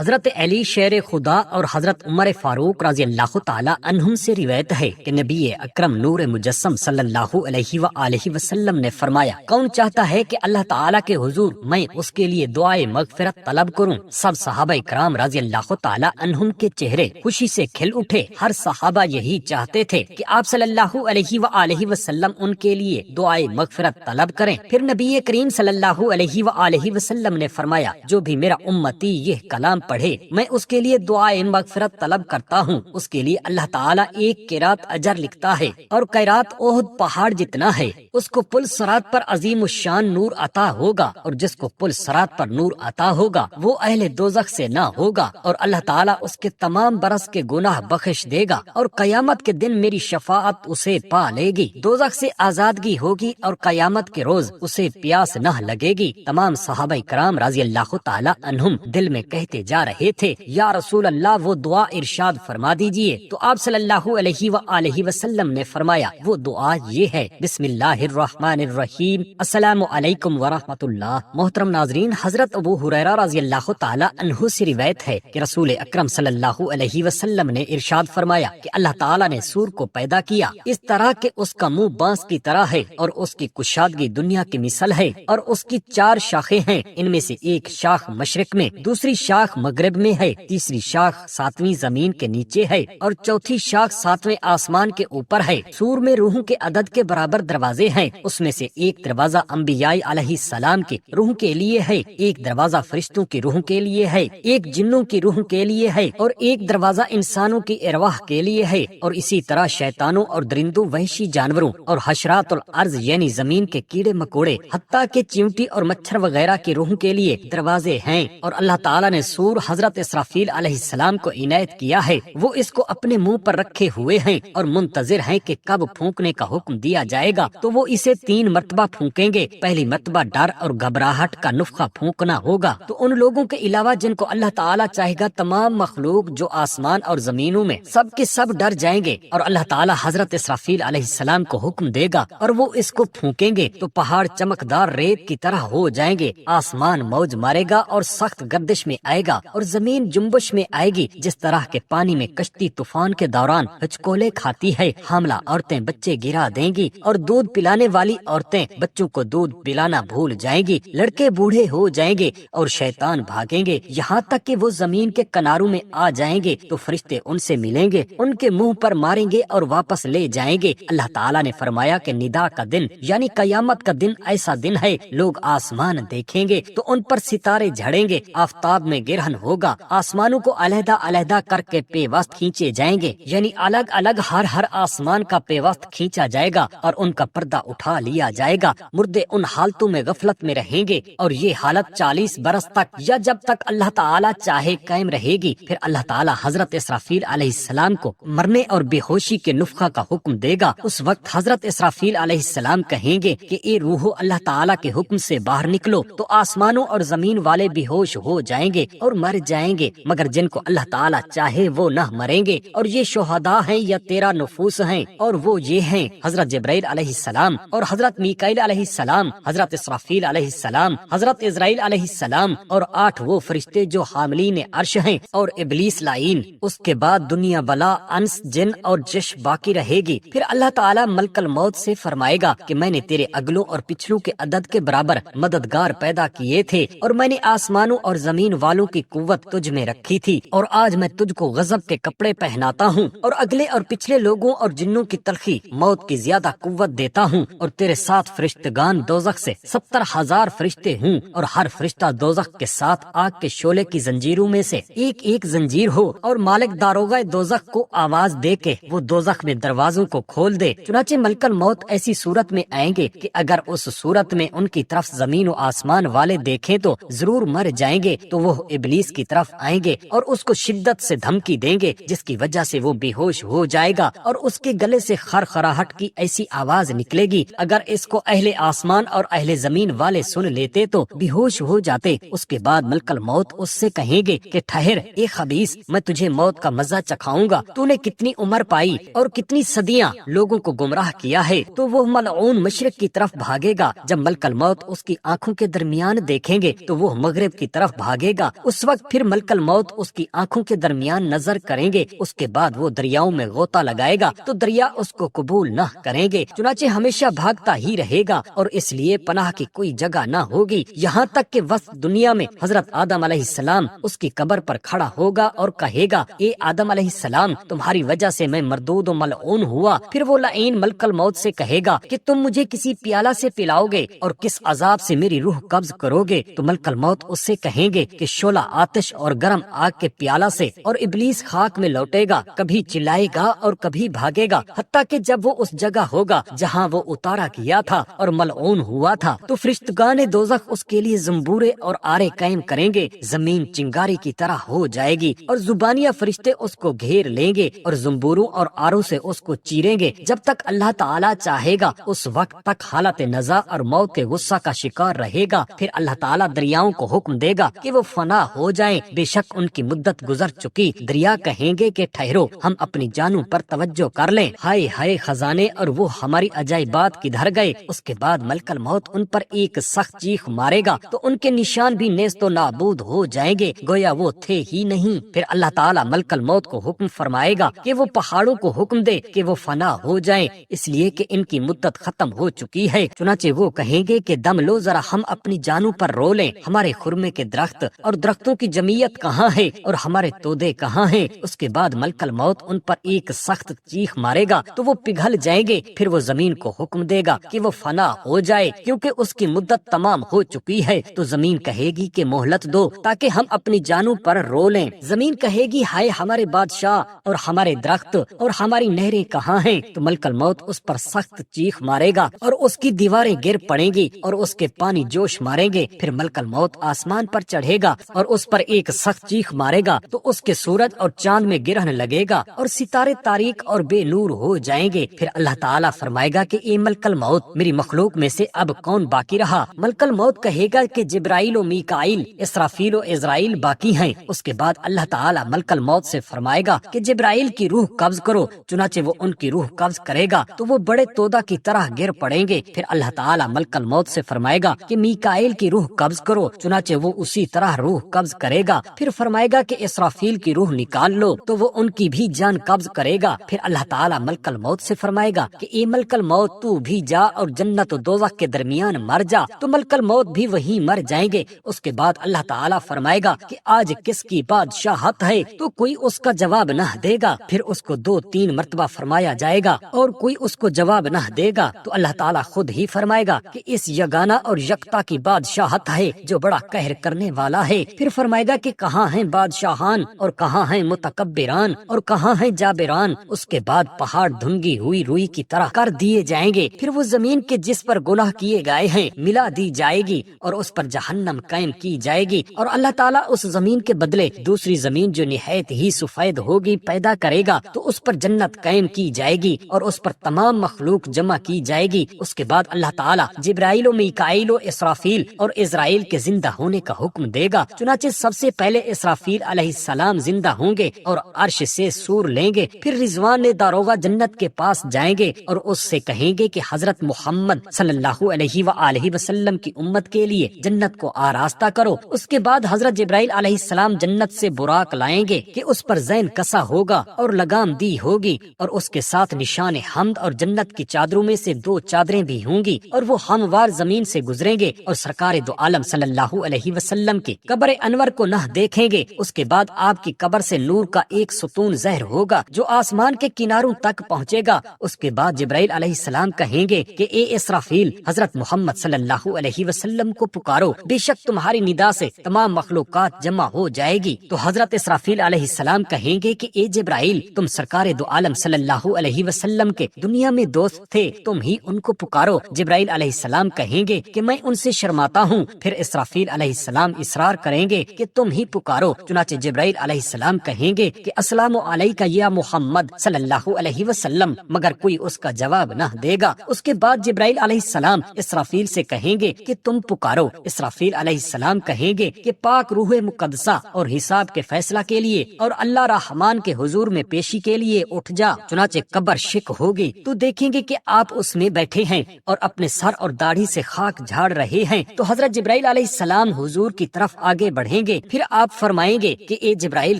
حضرت علی شیر خدا اور حضرت عمر فاروق رضی اللہ تعالی عنہم سے روایت ہے کہ نبی اکرم نور مجسم صلی اللہ علیہ وآلہ وسلم نے فرمایا، کون چاہتا ہے کہ اللہ تعالی کے حضور میں اس کے لیے دعائے مغفرت طلب کروں؟ سب صحابہ کرام رضی اللہ تعالی عنہم کے چہرے خوشی سے کھل اٹھے۔ ہر صحابہ یہی چاہتے تھے کہ آپ صلی اللہ علیہ وآلہ وسلم ان کے لیے دعائے مغفرت طلب کریں۔ پھر نبی کریم صلی اللہ علیہ وآلہ وسلم نے فرمایا، جو بھی میرا امتی یہ کلام پڑھے میں اس کے لیے دعائے مغفرت طلب کرتا ہوں، اس کے لیے اللہ تعالیٰ ایک قرات اجر لکھتا ہے، اور قرات احد پہاڑ جتنا ہے۔ اس کو پل صراط پر عظیم الشان نور عطا ہوگا، اور جس کو پل صراط پر نور عطا ہوگا وہ اہل دوزخ سے نہ ہوگا، اور اللہ تعالیٰ اس کے تمام برس کے گناہ بخش دے گا، اور قیامت کے دن میری شفاعت اسے پا لے گی، دوزخ سے آزادگی ہوگی، اور قیامت کے روز اسے پیاس نہ لگے گی۔ تمام صحابہ کرام رضی اللہ تعالی عنہم دل میں کہتے جا رہے تھے، یا رسول اللہ وہ دعا ارشاد فرما دیجئے۔ تو آپ صلی اللہ علیہ وآلہ وسلم نے فرمایا، وہ دعا یہ ہے، بسم اللہ الرحمن الرحیم، السلام علیکم ورحمۃ اللہ۔ محترم ناظرین، حضرت ابو ہریرہ رضی اللہ تعالی عنہ سے روایت ہے کہ رسول اکرم صلی اللہ علیہ وسلم نے ارشاد فرمایا کہ اللہ تعالیٰ نے سور کو پیدا کیا اس طرح کہ اس کا منہ بانس کی طرح ہے، اور اس کی کشادگی دنیا کی مثل ہے، اور اس کی 4 شاخیں ہیں، ان میں سے ایک شاخ مشرق میں، دوسری شاخ مغرب میں ہے، تیسری شاخ 7ویں زمین کے نیچے ہے، اور چوتھی شاخ 7ویں آسمان کے اوپر ہے۔ سور میں روحوں کے عدد کے برابر دروازے ہیں، اس میں سے ایک دروازہ انبیاء علیہ السلام کی روح کے لیے ہے، ایک دروازہ فرشتوں کی روح کے لیے ہے، ایک جنوں کی روح کے لیے ہے، اور ایک دروازہ انسانوں کی ارواح کے لیے ہے، اور اسی طرح شیطانوں اور درندوں، وحشی جانوروں اور حشرات الارض یعنی زمین کے کیڑے مکوڑے، حتیٰ کہ چیونٹی اور مچھر وغیرہ کی روح کے لیے دروازے ہیں۔ اور اللہ تعالیٰ نے سور حضرت اسرافیل علیہ السلام کو عنایت کیا ہے، وہ اس کو اپنے منہ پر رکھے ہوئے ہیں اور منتظر ہیں کہ کب پھونکنے کا حکم دیا جائے گا، تو وہ اسے 3 مرتبہ پھونکیں گے۔ پہلی مرتبہ ڈر اور گھبراہٹ کا نفخہ پھونکنا ہوگا، تو ان لوگوں کے علاوہ جن کو اللہ تعالیٰ چاہے گا تمام مخلوق جو آسمان اور زمینوں میں سب کے سب ڈر جائیں گے، اور اللہ تعالیٰ حضرت اسرافیل علیہ السلام کو حکم دے گا اور وہ اس کو پھونکیں گے تو پہاڑ چمکدار ریت کی طرح ہو جائیں گے، آسمان موج مارے گا اور سخت گردش میں آئے گا، اور زمین جنبش میں آئے گی، جس طرح کے پانی میں کشتی طوفان کے دوران ہچکولے کھاتی ہے۔ حاملہ عورتیں بچے گرا دیں گی، اور دودھ پلانے والی عورتیں بچوں کو دودھ پلانا بھول جائیں گی، لڑکے بوڑھے ہو جائیں گے اور شیطان بھاگیں گے، یہاں تک کہ وہ زمین کے کناروں میں آ جائیں گے تو فرشتے ان سے ملیں گے، ان کے منہ پر ماریں گے اور واپس لے جائیں گے۔ اللہ تعالیٰ نے فرمایا کہ ندا کا دن یعنی قیامت کا دن ایسا دن ہے، لوگ آسمان دیکھیں گے تو ان پر ستارے جھڑیں گے، آفتاب میں گرہن ہوگا، آسمانوں کو علیحدہ علیحدہ کر کے پیوست کھینچے جائیں گے، یعنی الگ الگ ہر آسمان کا پیوست کھینچا جائے گا اور ان کا پردہ اٹھا لیا جائے گا۔ مردے ان حالتوں میں غفلت میں رہیں گے، اور یہ حالت 40 برس تک یا جب تک اللہ تعالیٰ چاہے قائم رہے گی۔ پھر اللہ تعالیٰ حضرت اسرافیل علیہ السلام کو مرنے اور بے ہوشی کے نفخہ کا حکم دے گا۔ اس وقت حضرت اسرافیل علیہ السلام کہیں گے کہ اے روحو، اللہ تعالیٰ کے حکم سے باہر نکلو، تو آسمانوں اور زمین والے بے ہوش ہو جائیں گے اور مر جائیں گے، مگر جن کو اللہ تعالیٰ چاہے وہ نہ مریں گے، اور یہ شہداء ہیں یا 13 نفوس ہیں، اور وہ یہ ہیں حضرت جبرائیل علیہ السلام اور حضرت میکائیل علیہ السلام، حضرت اسرافیل علیہ السلام، حضرت عزرائیل علیہ السلام، اور 8 وہ فرشتے جو حاملین عرش ہیں، اور ابلیس لعین۔ اس کے بعد دنیا بلا، انس، جن اور جش باقی رہے گی۔ پھر اللہ تعالیٰ ملک الموت سے فرمائے گا کہ میں نے تیرے اگلوں اور پچھلوں کے عدد کے برابر مددگار پیدا کیے تھے، اور میں نے آسمانوں اور زمین والوں کی قوت تجھ میں رکھی تھی، اور آج میں تجھ کو غضب کے کپڑے پہناتا ہوں، اور اگلے اور پچھلے لوگوں اور جنوں کی تلخی موت کی زیادہ قوت دیتا ہوں، اور تیرے ساتھ فرشتگان دوزخ سے 70,000 فرشتے ہوں، اور ہر فرشتہ دوزخ کے ساتھ آگ کے شعلے کی زنجیروں میں سے ایک زنجیر ہو، اور مالک داروغہ دوزخ کو آواز دے کے وہ دوزخ میں دروازوں کو کھول دے۔ چنانچہ ملک الموت ایسی صورت میں آئیں گے کہ اگر اس صورت میں ان کی طرف زمین و آسمان والے دیکھیں تو ضرور مر جائیں گے، تو وہ ابلیس کی طرف آئیں گے اور اس کو شدت سے دھمکی دیں گے، جس کی وجہ سے وہ بے ہوش ہو جائے گا، اور اس کے گلے سے خرخراہٹ کی ایسی آواز نکلے گی، اگر اس کو اہل آسمان اور اہل زمین والے سن لیتے تو بے ہوش ہو جاتے۔ اس کے بعد ملک الموت اس سے کہیں گے کہ ٹھہر اے خبیث، میں تجھے موت کا مزہ چکھاؤں گا، تو نے کتنی عمر پائی اور کتنی صدیاں لوگوں کو گمراہ کیا ہے۔ تو وہ ملعون مشرق کی طرف بھاگے گا، جب ملک الموت اس کی آنکھوں کے درمیان دیکھیں گے تو وہ مغرب کی طرف بھاگے گا، اس وقت پھر ملکل موت اس کی آنکھوں کے درمیان نظر کریں گے، اس کے بعد وہ دریاؤں میں غوطہ لگائے گا تو دریا اس کو قبول نہ کریں گے، چنانچہ ہمیشہ بھاگتا ہی رہے گا اور اس لیے پناہ کی کوئی جگہ نہ ہوگی، یہاں تک کہ وقت دنیا میں حضرت آدم علیہ السلام اس کی قبر پر کھڑا ہوگا اور کہے گا، اے آدم علیہ السلام، تمہاری وجہ سے میں مردود و ملعون ہوا۔ پھر وہ لعین ملکل موت سے کہے گا کہ تم مجھے کسی پیالہ سے پلاؤ گے اور کس عذاب سے میری روح قبض کرو گے؟ تو ملکل موت اس سے کہیں گے کہ شعلہ آتش اور گرم آگ کے پیالہ سے، اور ابلیس خاک میں لوٹے گا، کبھی چلائے گا اور کبھی بھاگے گا، حتیٰ کہ جب وہ اس جگہ ہوگا جہاں وہ اتارا کیا تھا اور ملعون ہوا تھا، تو فرشتگان دوزخ اس کے لیے زنبورے اور آرے قائم کریں گے، زمین چنگاری کی طرح ہو جائے گی اور زبانیہ فرشتے اس کو گھیر لیں گے اور زنبوروں اور آروں سے اس کو چیریں گے جب تک اللہ تعالیٰ چاہے گا، اس وقت تک حالت نزا اور موت کے غصہ کا شکار رہے گا۔ پھر اللہ تعالیٰ دریاؤں کو حکم دے گا کہ وہ فنا ہو جائیں، بے شک ان کی مدت گزر چکی۔ دریا کہیں گے کہ ٹھہرو، ہم اپنی جانوں پر توجہ کر لیں، ہائے ہائے خزانے اور وہ ہماری عجائبات کدھر گئے؟ اس کے بعد ملکل موت ان پر ایک سخت چیخ مارے گا تو ان کے نشان بھی نیست و نابود ہو جائیں گے، گویا وہ تھے ہی نہیں۔ پھر اللہ تعالیٰ ملکل موت کو حکم فرمائے گا کہ وہ پہاڑوں کو حکم دے کہ وہ فنا ہو جائیں، اس لیے کہ ان کی مدت ختم ہو چکی ہے، چنانچہ وہ کہیں گے کہ دم لو، ذرا ہم اپنی جانوں پر رو لیں، ہمارے خرمے کے درخت اور درختوں کی جمعیت کہاں ہے اور ہمارے تودے کہاں ہیں؟ اس کے بعد ملکل موت ان پر ایک سخت چیخ مارے گا تو وہ پگھل جائیں گے، پھر وہ زمین کو حکم دے گا کہ وہ فنا ہو جائے کیونکہ اس کی مدت تمام ہو چکی ہے، تو زمین کہے گی کہ مہلت دو تاکہ ہم اپنی جانوں پر رو لیں۔ زمین کہے گی، ہائے ہمارے بادشاہ اور ہمارے درخت اور ہماری نہریں کہاں ہیں؟ تو ملکل موت اس پر سخت چیخ مارے گا اور اس کی دیواریں گر پڑیں گی اور اس کے پانی جوش ماریں گے۔ پھر ملکل موت آسمان پر چڑھے گا اور اس پر ایک سخت چیخ مارے گا تو اس کے سورج اور چاند میں گرہن لگے گا اور ستارے تاریک اور بے نور ہو جائیں گے۔ پھر اللہ تعالیٰ فرمائے گا کہ اے ملکل موت، میری مخلوق میں سے اب کون باقی رہا؟ ملکل موت کہے گا کہ جبرائیل و میکائیل، اسرافیل و عزرائیل باقی ہیں۔ اس کے بعد اللہ تعالیٰ ملکل موت سے فرمائے گا کہ جبرائیل کی روح قبض کرو، چنانچہ وہ ان کی روح قبض کرے گا تو وہ بڑے تودا کی طرح گر پڑیں گے۔ پھر اللہ تعالیٰ ملکل موت سے فرمائے گا کہ میکائیل کی روح قبض کرو، چنانچہ وہ اسی طرح روح قبض کرے گا۔ پھر فرمائے گا کہ اسرافیل کی روح نکال لو تو وہ ان کی بھی جان قبض کرے گا۔ پھر اللہ تعالیٰ ملکل موت سے فرمائے گا کہ اے ملکل موت، تو بھی جا اور جنت و دوزخ کے درمیان مر جا، تو ملکل موت بھی وہیں مر جائیں گے۔ اس کے بعد اللہ تعالیٰ فرمائے گا کہ آج کس کی بادشاہت ہے؟ تو کوئی اس کا جواب نہ دے گا۔ پھر اس کو 2-3 مرتبہ فرمایا جائے گا اور کوئی اس کو جواب نہ دے گا تو اللہ تعالیٰ خود ہی فرمائے گا کہ اس یگانہ اور یکتا کی بادشاہت ہے جو بڑا قہر کرنے والا ہے۔ پھر فرمائے گا کہ کہاں ہیں بادشاہان اور کہاں ہیں متکبران اور کہاں ہیں جابران؟ اس کے بعد پہاڑ دھنگی ہوئی روئی کی طرح کر دیے جائیں گے، پھر وہ زمین کے جس پر گناہ کیے گئے ہیں ملا دی جائے گی اور اس پر جہنم قائم کی جائے گی، اور اللہ تعالیٰ اس زمین کے بدلے دوسری زمین جو نہایت ہی سفید ہوگی پیدا کرے گا، تو اس پر جنت قائم کی جائے گی اور اس پر تمام مخلوق جمع کی جائے گی۔ اس کے بعد اللہ تعالیٰ جبرائیل و میکائیل و اسرافیل اور اسرائیل کے زندہ ہونے کا حکم دے گا، چنانچہ سب سے پہلے اسرافیل علیہ السلام زندہ ہوں گے اور عرش سے سور لیں گے، پھر رضوان داروغہ جنت کے پاس جائیں گے اور اس سے کہیں گے کہ حضرت محمد صلی اللہ علیہ وآلہ وسلم کی امت کے لیے جنت کو آراستہ کرو۔ اس کے بعد حضرت جبرائیل علیہ السلام جنت سے براق لائیں گے کہ اس پر زین کسا ہوگا اور لگام دی ہوگی، اور اس کے ساتھ نشان حمد اور جنت کی چادروں میں سے 2 چادریں بھی ہوں گی، اور وہ ہموار زمین سے گزریں گے اور سرکار دو عالم صلی اللہ علیہ وسلم کی قبر انور کو نہ دیکھیں گے۔ اس کے بعد آپ کی قبر سے نور کا ایک ستون ظاہر ہوگا جو آسمان کے کناروں تک پہنچے گا۔ اس کے بعد جبرائیل علیہ السلام کہیں گے کہ اے اسرافیل، حضرت محمد صلی اللہ علیہ وسلم کو پکارو، بے شک تمہاری ندا سے تمام مخلوقات جمع ہو جائے گی۔ تو حضرت اسرافیل علیہ السلام کہیں گے کہ اے جبرائیل، تم سرکار دو عالم صلی اللہ علیہ وسلم کے دنیا میں دوست تھے، تم ہی ان کو پکارو۔ جبرائیل علیہ السلام کہیں گے کہ میں ان سے شرماتا ہوں۔ پھر اسرافیل علیہ السلام اصرار کریں گے کہ تم ہی پکارو، چنانچہ جبرائیل علیہ السلام کہیں گے کہ السلام علیکہ یا محمد صلی اللہ علیہ وسلم، مگر کوئی اس کا جواب نہ دے گا۔ اس کے بعد جبرائیل علیہ السلام اسرافیل سے کہیں گے کہ تم پکارو۔ اسرافیل علیہ السلام کہیں گے کہ پاک روح مقدسہ اور حساب کے فیصلہ کے لیے اور اللہ رحمان کے حضور میں پیشی کے لیے اٹھ جا۔ چنانچہ قبر شک ہوگی تو دیکھیں گے کہ آپ اس میں بیٹھے ہیں اور اپنے سر اور داڑھی سے خاک جھاڑ رہے ہیں، تو حضرت جبرائیل علیہ السلام حضور کی طرف آگے بڑھیں پڑھیں گے، پھر آپ فرمائیں گے کہ اے جبرائیل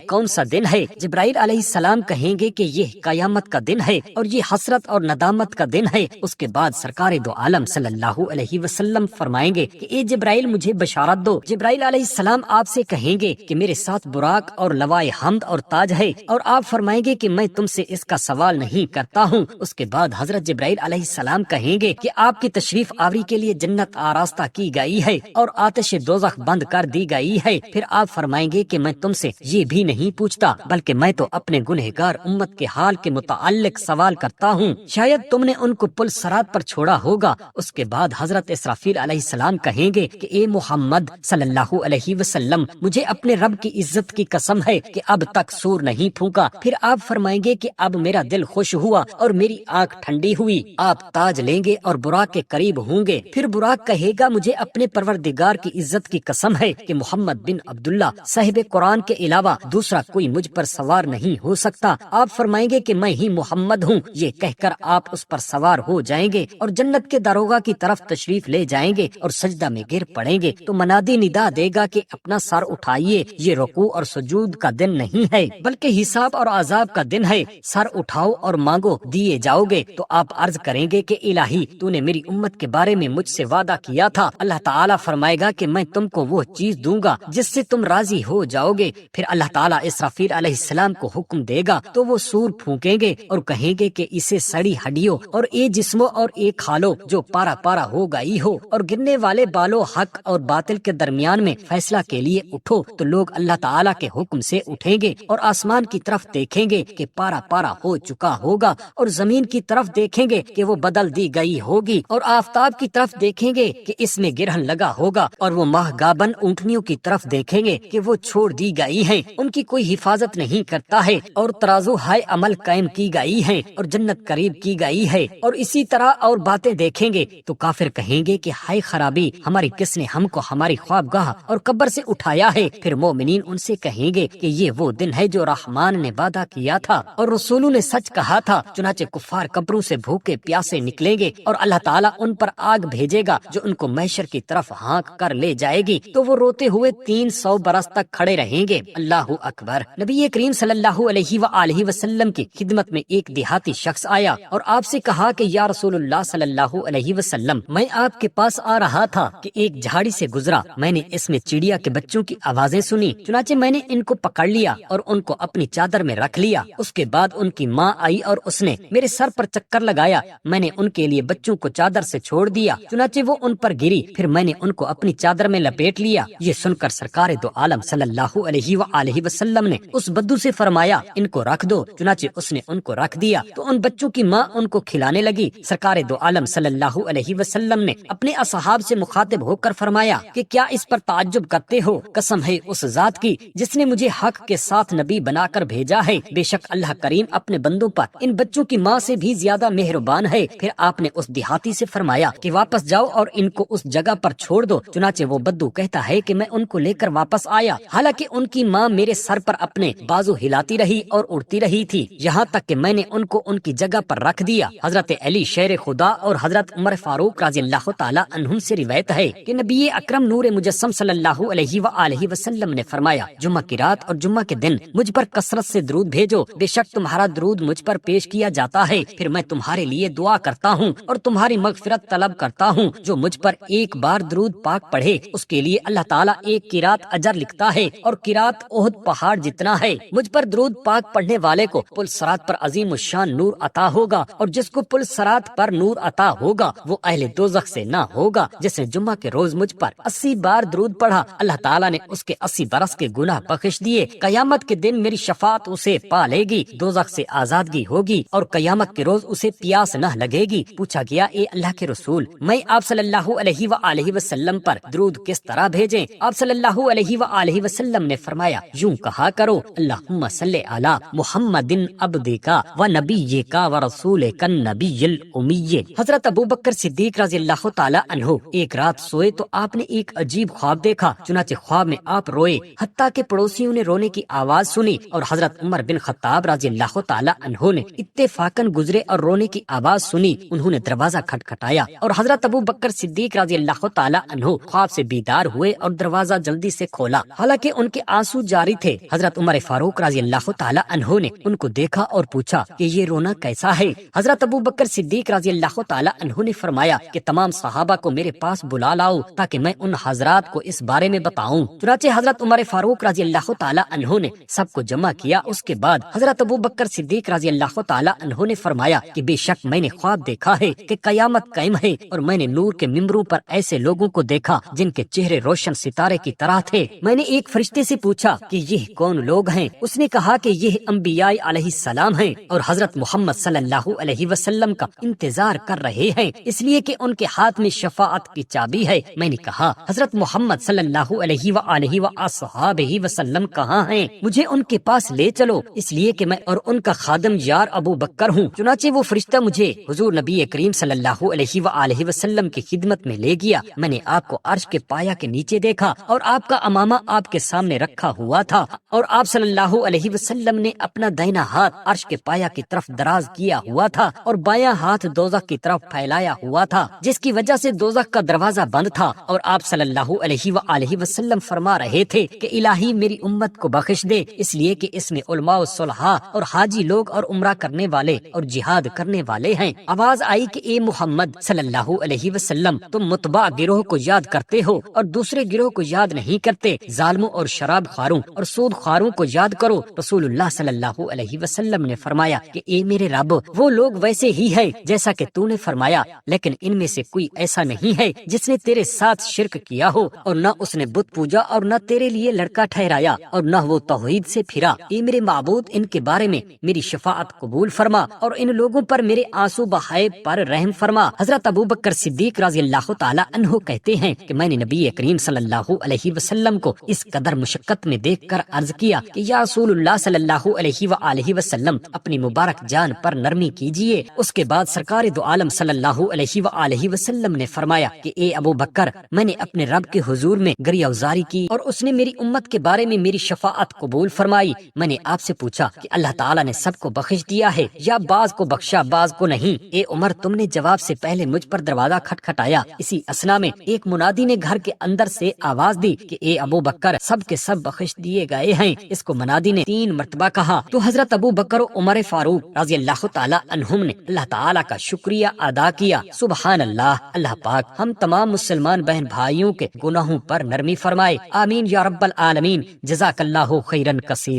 کون سا دن ہے؟ جبرائیل علیہ السلام کہیں گے کہ یہ قیامت کا دن ہے اور یہ حسرت اور ندامت کا دن ہے۔ اس کے بعد سرکار دو عالم صلی اللہ علیہ وسلم فرمائیں گے کہ اے جبرائیل مجھے بشارت دو۔ جبرائیل علیہ السلام آپ سے کہیں گے کہ میرے ساتھ براق اور لوائے حمد اور تاج ہے، اور آپ فرمائیں گے کہ میں تم سے اس کا سوال نہیں کرتا ہوں۔ اس کے بعد حضرت جبرائیل علیہ السلام کہیں گے کہ آپ کی تشریف آوری کے لیے جنت آراستہ کی گئی ہے اور آتش دوزخ بند کر دی گئی ہے۔ پھر آپ فرمائیں گے کہ میں تم سے یہ بھی نہیں پوچھتا، بلکہ میں تو اپنے گنہگار امت کے حال کے متعلق سوال کرتا ہوں، شاید تم نے ان کو پل صراط پر چھوڑا ہوگا۔ اس کے بعد حضرت اسرافیل علیہ السلام کہیں گے کہ اے محمد صلی اللہ علیہ وسلم، مجھے اپنے رب کی عزت کی قسم ہے کہ اب تک سور نہیں پھونکا۔ پھر آپ فرمائیں گے کہ اب میرا دل خوش ہوا اور میری آنکھ ٹھنڈی ہوئی۔ آپ تاج لیں گے اور براق کے قریب ہوں گے۔ پھر براق کہے گا مجھے اپنے پروردگار کی عزت کی قسم ہے کہ محمد بن عبداللہ صاحب قرآن کے علاوہ دوسرا کوئی مجھ پر سوار نہیں ہو سکتا۔ آپ فرمائیں گے کہ میں ہی محمد ہوں۔ یہ کہہ کر آپ اس پر سوار ہو جائیں گے اور جنت کے داروغہ کی طرف تشریف لے جائیں گے اور سجدہ میں گر پڑیں گے تو منادی ندا دے گا کہ اپنا سر اٹھائیے، یہ رکوع اور سجود کا دن نہیں ہے بلکہ حساب اور عذاب کا دن ہے۔ سر اٹھاؤ اور مانگو، دیے جاؤ گے۔ تو آپ عرض کریں گے کہ الہی تو نے میری امت کے بارے میں مجھ سے وعدہ کیا تھا۔ اللہ تعالیٰ فرمائے گا کہ میں تم کو وہ چیز دوں گا جس سے تم راضی ہو جاؤ گے۔ پھر اللہ تعالیٰ اسرافیل علیہ السلام کو حکم دے گا تو وہ سور پھونکیں گے اور کہیں گے کہ اسے سڑی ہڈیوں اور اے جسموں اور ایک کھالو جو پارا پارا ہو گئی ہو اور گرنے والے بالوں حق اور باطل کے درمیان میں فیصلہ کے لیے اٹھو۔ تو لوگ اللہ تعالیٰ کے حکم سے اٹھیں گے اور آسمان کی طرف دیکھیں گے کہ پارا پارا ہو چکا ہوگا، اور زمین کی طرف دیکھیں گے کہ وہ بدل دی گئی ہوگی، اور آفتاب کی طرف دیکھیں گے کہ اس میں گرہن لگا ہوگا، اور وہ ماہ گابن اونٹنیوں کی طرف دیکھیں گے کہ وہ چھوڑ دی گئی ہیں، ان کی کوئی حفاظت نہیں کرتا ہے، اور ترازو ہائے عمل قائم کی گئی ہے اور جنت قریب کی گئی ہے، اور اسی طرح اور باتیں دیکھیں گے تو کافر کہیں گے کہ ہائے خرابی، ہماری کس نے ہم کو ہماری خوابگاہ اور قبر سے اٹھایا ہے۔ پھر مومنین ان سے کہیں گے کہ یہ وہ دن ہے جو رحمان نے وعدہ کیا تھا اور رسولوں نے سچ کہا تھا۔ چنانچہ کفار قبروں سے بھوکے پیاسے نکلیں گے اور اللہ تعالیٰ ان پر آگ بھیجے گا جو ان کو محشر کی طرف ہانک کر لے جائے گی، تو وہ روتے ہوئے 300 برس تک کھڑے رہیں گے۔ اللہ اکبر۔ نبی کریم صلی اللہ علیہ وآلہ وسلم کی خدمت میں ایک دیہاتی شخص آیا اور آپ سے کہا کہ یا رسول اللہ صلی اللہ علیہ وسلم، میں آپ کے پاس آ رہا تھا کہ ایک جھاڑی سے گزرا، میں نے اس میں چڑیا کے بچوں کی آوازیں سنی، چنانچہ میں نے ان کو پکڑ لیا اور ان کو اپنی چادر میں رکھ لیا۔ اس کے بعد ان کی ماں آئی اور اس نے میرے سر پر چکر لگایا، میں نے ان کے لیے بچوں کو چادر سے چھوڑ دیا، چنانچہ وہ ان پر گری، پھر میں نے ان کو اپنی چادر میں لپیٹ لیا۔ یہ سن کر سرکار دو عالم صلی اللہ علیہ وآلہ وسلم نے اس بدو سے فرمایا ان کو رکھ دو، چنانچہ اس نے ان کو رکھ دیا تو ان بچوں کی ماں ان کو کھلانے لگی۔ سرکار دو عالم صلی اللہ علیہ وسلم نے اپنے اصحاب سے مخاطب ہو کر فرمایا کہ کیا اس پر تعجب کرتے ہو؟ قسم ہے اس ذات کی جس نے مجھے حق کے ساتھ نبی بنا کر بھیجا ہے، بے شک اللہ کریم اپنے بندوں پر ان بچوں کی ماں سے بھی زیادہ مہربان ہے۔ پھر آپ نے اس دیہاتی سے فرمایا کہ واپس جاؤ اور ان کو اس جگہ پر چھوڑ دو، چنانچہ وہ بدو کہتا ہے کہ میں ان کو لے کر واپس آیا، حالانکہ ان کی ماں میرے سر پر اپنے بازو ہلاتی رہی اور اڑتی رہی تھی، یہاں تک کہ میں نے ان کو ان کی جگہ پر رکھ دیا۔ حضرت علی شیر خدا اور حضرت عمر فاروق رضی اللہ تعالی عنہم سے روایت ہے کہ نبی اکرم نور مجسم صلی اللہ علیہ وآلہ وسلم نے فرمایا، جمعہ کی رات اور جمعہ کے دن مجھ پر کثرت سے درود بھیجو، بے شک تمہارا درود مجھ پر پیش کیا جاتا ہے، پھر میں تمہارے لیے دعا کرتا ہوں اور تمہاری مغفرت طلب کرتا ہوں۔ جو مجھ پر ایک بار درود پاک پڑھے اس کے لیے اللہ تعالیٰ ایک قرات اجر لکھتا ہے اور قرات احد پہاڑ جتنا ہے۔ مجھ پر درود پاک پڑھنے والے کو پل صراط پر عظیم الشان نور عطا ہوگا، اور جس کو پل صراط پر نور عطا ہوگا وہ اہل دوزخ سے نہ ہوگا۔ جس نے جمعہ کے روز مجھ پر 80 بار درود پڑھا، اللہ تعالیٰ نے اس کے 80 برس کے گناہ بخش دیے۔ قیامت کے دن میری شفاعت اسے پا لے گی، دوزخ سے آزادگی ہوگی اور قیامت کے روز اسے پیاس نہ لگے گی۔ پوچھا گیا اے اللہ کے رسول، میں آپ صلی اللہ علیہ وآلہ وسلم پر درود کس طرح بھیجیں؟ آپ صلی اللہ علیہ وآلہ وسلم نے فرمایا، یوں کہا کرو، اللہم صلی علی محمد عبدک و نبیک و رسولک النبی الامی۔ حضرت ابوبکر صدیق رضی اللہ تعالی عنہ ایک رات سوئے تو آپ نے ایک عجیب خواب دیکھا، چنانچہ خواب میں آپ روئے، حتیٰ کہ پڑوسیوں نے رونے کی آواز سنی، اور حضرت عمر بن خطاب رضی اللہ تعالی عنہ نے اتفاقاً گزرے اور رونے کی آواز سنی، انہوں نے دروازہ کھٹکھٹایا اور حضرت ابوبکر صدیق رضی اللہ تعالی عنہ خواب سے بیدار ہوئے اور دروازہ جلدی ہمدردی سے کھولا، حالانکہ ان کے آنسو جاری تھے۔ حضرت عمر فاروق رضی اللہ تعالی عنہ نے ان کو دیکھا اور پوچھا کہ یہ رونا کیسا ہے؟ حضرت ابو بکر صدیق رضی اللہ تعالی عنہ نے فرمایا کہ تمام صحابہ کو میرے پاس بلا لاؤ تاکہ میں ان حضرات کو اس بارے میں بتاؤں۔ چنانچہ حضرت عمر فاروق رضی اللہ تعالی عنہ نے سب کو جمع کیا۔ اس کے بعد حضرت ابو بکر صدیق رضی اللہ تعالی عنہ نے فرمایا کہ بے شک میں نے خواب دیکھا ہے کہ قیامت قائم ہے، اور میں نے نور کے ممبروں پر ایسے لوگوں کو دیکھا جن کے چہرے روشن ستارے کی طرح تھے۔ میں نے ایک فرشتے سے پوچھا کہ یہ کون لوگ ہیں؟ اس نے کہا کہ یہ انبیاء علیہ السلام ہیں اور حضرت محمد صلی اللہ علیہ وسلم کا انتظار کر رہے ہیں، اس لیے کہ ان کے ہاتھ میں شفاعت کی چابی ہے۔ میں نے کہا حضرت محمد صلی اللہ علیہ وآلہ وصحبہ وسلم کہاں ہیں؟ مجھے ان کے پاس لے چلو، اس لیے کہ میں اور ان کا خادم یار ابو بکر ہوں۔ چنانچہ وہ فرشتہ مجھے حضور نبی کریم صلی اللہ علیہ وآلہ وسلم کی خدمت میں لے گیا۔ میں نے آپ کو عرش کے پایا کے نیچے دیکھا اور آپ کا امامہ آپ کے سامنے رکھا ہوا تھا، اور آپ صلی اللہ علیہ وسلم نے اپنا دائنا ہاتھ عرش کے پایا کی طرف دراز کیا ہوا تھا اور بایاں ہاتھ دوزخ کی طرف پھیلایا ہوا تھا، جس کی وجہ سے دوزخ کا دروازہ بند تھا، اور آپ صلی اللہ علیہ وآلہ وسلم فرما رہے تھے کہ الہی میری امت کو بخش دے، اس لیے کہ اس میں علماء و صلحاء اور حاجی لوگ اور عمرہ کرنے والے اور جہاد کرنے والے ہیں۔ آواز آئی کہ اے محمد صلی اللہ علیہ وسلم، تم متبع گروہ کو یاد کرتے ہو اور دوسرے گروہ کو یاد نہیں کرتے، ظالموں اور شراب خواروں اور سود خواروں کو یاد کرو۔ رسول اللہ صلی اللہ علیہ وسلم نے فرمایا کہ اے میرے رب، وہ لوگ ویسے ہی ہے جیسا کہ تو نے فرمایا، لیکن ان میں سے کوئی ایسا نہیں ہے جس نے تیرے ساتھ شرک کیا ہو، اور نہ اس نے بت پوجا اور نہ تیرے لیے لڑکا ٹھہرایا، اور نہ وہ توحید سے پھرا۔ اے میرے معبود، ان کے بارے میں میری شفاعت قبول فرما اور ان لوگوں پر میرے آنسو بہائے پر رحم فرما۔ حضرت ابو بکر صدیق رضی اللہ تعالی عنہ کہتے ہیں کہ میں نے نبی کریم صلی اللہ علیہ وسلم کو اس قدر مشقت میں دیکھ کر عرض کیا کہ یا رسول اللہ صلی اللہ علیہ وآلہ وسلم، اپنی مبارک جان پر نرمی کیجیے۔ اس کے بعد سرکار دو عالم صلی اللہ علیہ وآلہ وسلم نے فرمایا کہ اے ابو بکر، میں نے اپنے رب کے حضور میں گریہ وزاری کی اور اس نے میری امت کے بارے میں میری شفاعت قبول فرمائی۔ میں نے آپ سے پوچھا کہ اللہ تعالیٰ نے سب کو بخش دیا ہے یا بعض کو بخشا بعض کو نہیں؟ اے عمر، تم نے جواب سے پہلے مجھ پر دروازہ کھٹکھٹایا۔ اسی اثنا میں ایک منادی نے گھر کے اندر سے آواز دی کہ اے ابو بکر، سب کے سب بخش دیے گئے ہیں۔ اس کو منادی نے 3 مرتبہ کہا تو حضرت ابو بکر و عمر فاروق رضی اللہ تعالی عنہم نے اللہ تعالیٰ کا شکریہ ادا کیا۔ سبحان اللہ، اللہ پاک ہم تمام مسلمان بہن بھائیوں کے گناہوں پر نرمی فرمائے، آمین یا رب العالمین۔ جزاک اللہ خیرا کثیرا۔